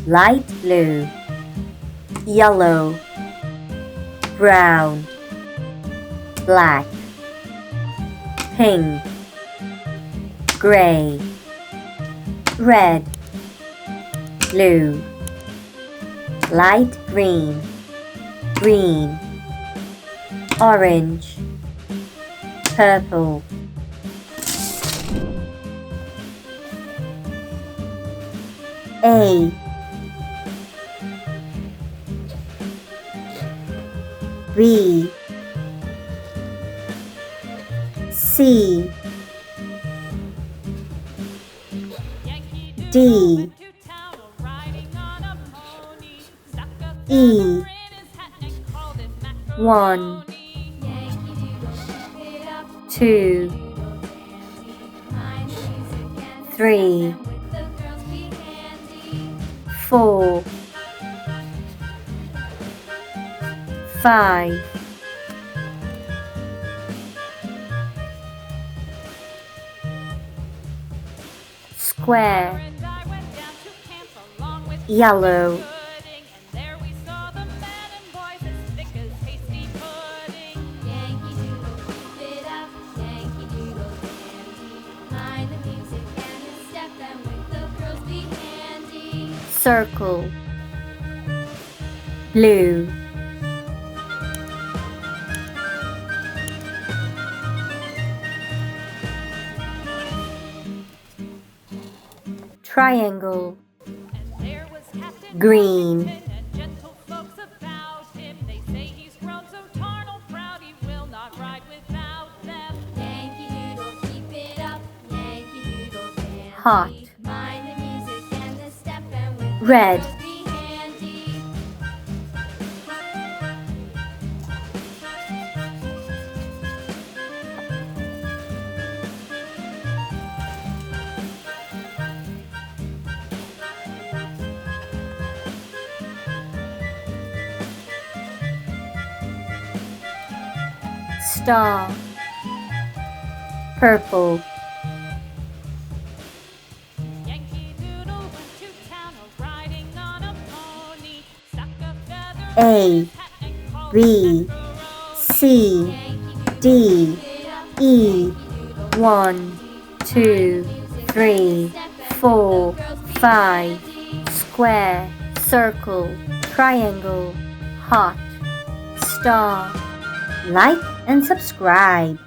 light blue, yellow, brown, black, pink, gray, red, blue, light green, green, orange, purple. A, B, C, D, E, 1, 2, 3, 4, 5, 'square, yellow, circle, blue, triangle, green, hot, red, star, purple, A, B, C, D, E, 1, 2, 3, 4, 5, square, circle, triangle, heart, star. Like and subscribe.